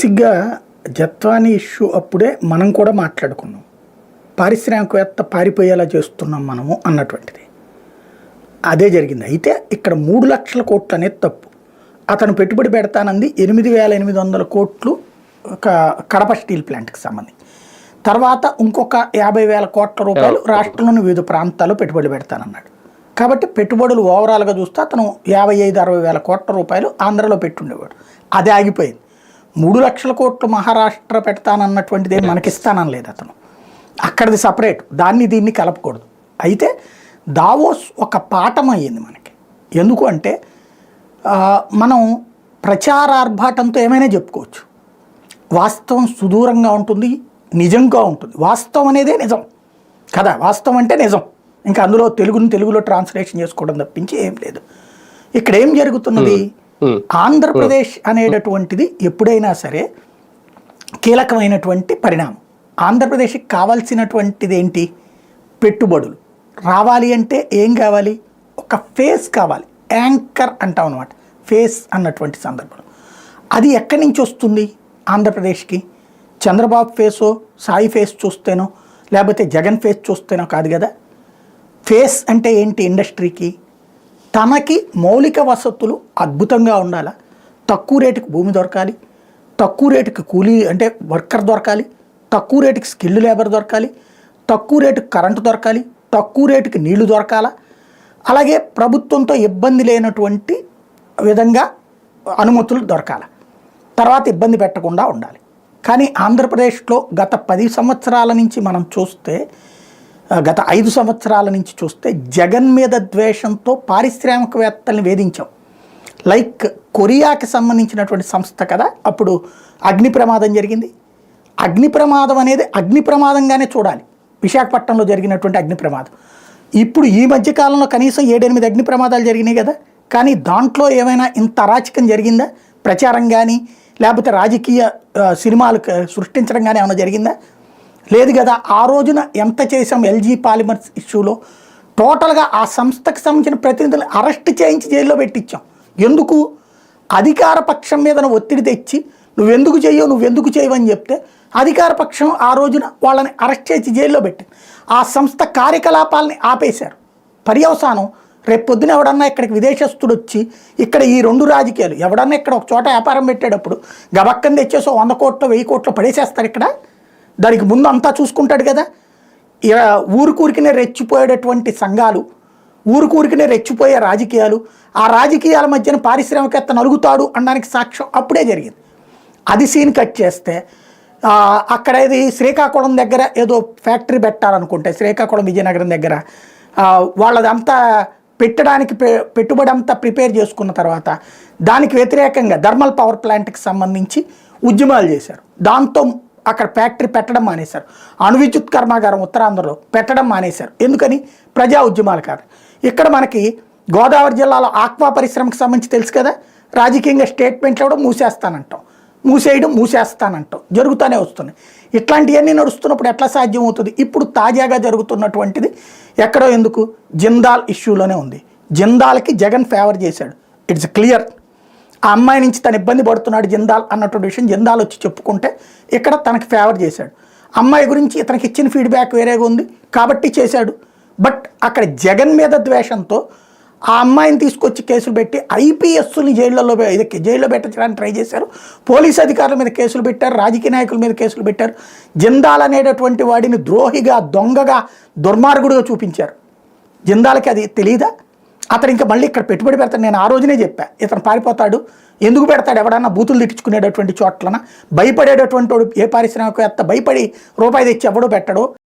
బేసిక్‌గా జత్వాని ఇష్యూ అప్పుడే మనం కూడా మాట్లాడుకున్నాం. పారిశ్రామికవేత్త పారిపోయేలా చేస్తున్నాం మనము అన్నటువంటిది. అదే జరిగింది. అయితే ఇక్కడ 3,00,000 అనేది తప్పు. అతను పెట్టుబడి పెడతానంది 8,800 కోట్లు కడప స్టీల్ ప్లాంట్‌కి సంబంధించి. తర్వాత ఇంకొక 50,000 కోట్ల రూపాయలు రాష్ట్రంలోని వివిధ ప్రాంతాల్లో పెట్టుబడి పెడతానన్నాడు. కాబట్టి పెట్టుబడులు ఓవరాల్‌గా చూస్తే అతను 55,000-60,000 కోట్ల రూపాయలు ఆంధ్రలో పెట్టుండేవాడు. అది ఆగిపోయింది. 3,00,000 కోట్లు మహారాష్ట్ర పెడతానన్నటువంటిది ఏం మనకిస్తాననలేదు అతను. అక్కడిది సపరేట్, దాన్ని దీన్ని కలపకూడదు. అయితే దావోస్ ఒక పాఠం అయ్యింది మనకి. ఎందుకు అంటే మనం ప్రచారార్భాటంతో ఏమైనా చెప్పుకోవచ్చు. వాస్తవం సుదూరంగా ఉంటుంది, నిజంగా ఉంటుంది. వాస్తవం అనేదే నిజం కదా. వాస్తవం అంటే నిజం. ఇంకా అందులో తెలుగులో ట్రాన్స్లేషన్ చేసుకోవడం తప్పించి ఏం లేదు. ఇక్కడ ఏం జరుగుతున్నది, ఆంధ్రప్రదేశ్ అనేటటువంటిది ఎప్పుడైనా సరే కీలకమైనటువంటి పరిణామం. ఆంధ్రప్రదేశ్కి కావాల్సినటువంటిది ఏంటి? పెట్టుబడులు రావాలి అంటే ఏం కావాలి? ఒక ఫేస్ కావాలి. యాంకర్ అంటాం అనమాట. ఫేస్ అన్నటువంటి సందర్భంలో అది ఎక్కడి నుంచి వస్తుంది ఆంధ్రప్రదేశ్కి? చంద్రబాబు ఫేసో, సాయి ఫేస్ చూస్తేనో, లేకపోతే జగన్ ఫేస్ చూస్తేనో కాదు కదా. ఫేస్ అంటే ఏంటి? ఇండస్ట్రీకి తనకి మౌలిక వసతులు అద్భుతంగా ఉండాలా, తక్కువ రేటుకి భూమి దొరకాలి, తక్కువ రేటుకి కూలీ అంటే వర్కర్ దొరకాలి, తక్కువ రేటుకి స్కిల్డ్ లేబర్ దొరకాలి, తక్కువ రేటుకి కరెంటు దొరకాలి, తక్కువ రేటుకి నీళ్లు దొరకాల, అలాగే ప్రభుత్వంతో ఇబ్బంది లేనటువంటి విధంగా అనుమతులు దొరకాల, తర్వాత ఇబ్బంది పెట్టకుండా ఉండాలి. కానీ ఆంధ్రప్రదేశ్లో గత 10 సంవత్సరాల నుంచి మనం చూస్తే, గత 5 సంవత్సరాల నుంచి చూస్తే జగన్ మీద ద్వేషంతో పారిశ్రామికవేత్తల్ని వేధించాం. లైక్ కొరియాకి సంబంధించినటువంటి సంస్థ కదా, అప్పుడు అగ్ని ప్రమాదం జరిగింది. అగ్ని ప్రమాదం అనేది అగ్ని ప్రమాదంగానే చూడాలి. విశాఖపట్నంలో జరిగినటువంటి అగ్ని ప్రమాదం. ఇప్పుడు ఈ మధ్యకాలంలో కనీసం 7-8 అగ్ని ప్రమాదాలు జరిగినాయి కదా. కానీ దాంట్లో ఏమైనా ఇంత అరాచకం జరిగిందా? ప్రచారం కానీ లేకపోతే రాజకీయ సినిమాలు సృష్టించడం కానీ ఏమైనా జరిగిందా? లేదు కదా. ఆ రోజున ఎంత చేసాం ఎల్జీ పాలిమర్స్ ఇష్యూలో. టోటల్గా ఆ సంస్థకు సంబంధించిన ప్రతినిధులు అరెస్ట్ చేయించి జైల్లో పెట్టించాం. ఎందుకు? అధికార పక్షం మీద ఒత్తిడి తెచ్చి నువ్వెందుకు చేయవని చెప్తే అధికార పక్షం ఆ రోజున వాళ్ళని అరెస్ట్ చేసి జైల్లో పెట్టి ఆ సంస్థ కార్యకలాపాలని ఆపేశారు. పర్యవసానం రేపు పొద్దున ఎవడన్నా ఇక్కడికి విదేశస్తుడు వచ్చి ఇక్కడ ఈ 2 రాజకీయాలు ఎవడన్నా ఇక్కడ ఒక చోట వ్యాపారం పెట్టేటప్పుడు గబక్కని తెచ్చేసో 100 కోట్లు 1000 కోట్లు పడేసేస్తారు ఇక్కడ. దానికి ముందు అంతా చూసుకుంటాడు కదా. ఊరికూరికినే రెచ్చిపోయేటటువంటి సంఘాలు, ఊరికూరికినే రెచ్చిపోయే రాజకీయాలు, ఆ రాజకీయాల మధ్యన పారిశ్రామికవేత్త నలుగుతాడు అనడానికి సాక్ష్యం అప్పుడే జరిగింది. అది సీన్ కట్ చేస్తే అక్కడ ఇది శ్రీకాకుళం దగ్గర ఏదో ఫ్యాక్టరీ పెట్టాలనుకుంటే, శ్రీకాకుళం విజయనగరం దగ్గర వాళ్ళదంతా పెట్టడానికి పెట్టుబడి అంతా ప్రిపేర్ చేసుకున్న తర్వాత దానికి వ్యతిరేకంగా థర్మల్ పవర్ ప్లాంట్కి సంబంధించి ఉద్యమాలు చేశారు. దాంతో అక్కడ ఫ్యాక్టరీ పెట్టడం మానేశారు. అణు విద్యుత్ కర్మాగారం ఉత్తరాంధ్రలో పెట్టడం మానేశారు. ఎందుకని? ప్రజా ఉద్యమాలు కాదు. ఇక్కడ మనకి గోదావరి జిల్లాలో ఆక్వా పరిశ్రమకు సంబంధించి తెలుసు కదా. రాజకీయంగా స్టేట్మెంట్లు కూడా మూసేస్తానంటాం జరుగుతూనే వస్తున్నాయి. ఇట్లాంటివన్నీ నడుస్తున్నప్పుడు ఎట్లా సాధ్యం అవుతుంది? ఇప్పుడు తాజాగా జరుగుతున్నటువంటిది ఎక్కడో ఎందుకు జిందాల్ ఇష్యూలోనే ఉంది. జిందాల్కి జగన్ ఫేవర్ చేశాడు. It's clear. ఆ అమ్మాయి నుంచి తను ఇబ్బంది పడుతున్నాడు జిందాల్ అన్నటువంటి విషయం జిందాల్ వచ్చి చెప్పుకుంటే ఇక్కడ తనకి ఫేవర్ చేశాడు. అమ్మాయి గురించి ఇతనికి ఇచ్చిన ఫీడ్బ్యాక్ వేరేగా ఉంది కాబట్టి చేశాడు. బట్ అక్కడ జగన్ మీద ద్వేషంతో ఆ అమ్మాయిని తీసుకొచ్చి కేసులు పెట్టి ఐపీఎస్ని జైల్లో పెట్టడానికి ట్రై చేశారు. పోలీసు అధికారుల మీద కేసులు పెట్టారు, రాజకీయ నాయకుల మీద కేసులు పెట్టారు. జిందాల్ అనేటటువంటి వాడిని ద్రోహిగా, దొంగగా, దుర్మార్గుడుగా చూపించారు. జిందాల్కి అది తెలీదా? అతను ఇంకా మళ్ళీ ఇక్కడ పెట్టుబడి పెడతాడు. నేను ఆ రోజునే చెప్పా, ఇతను పారిపోతాడు. ఎందుకు పెడతాడు? ఎవడన్నా బూతులు తిట్టించుకునేటటువంటి చోట్లన భయపడేటటువంటి వాడు ఏ పారిశ్రామికవేత్త భయపడి రూపాయి తెచ్చి ఎవడో పెట్టడు.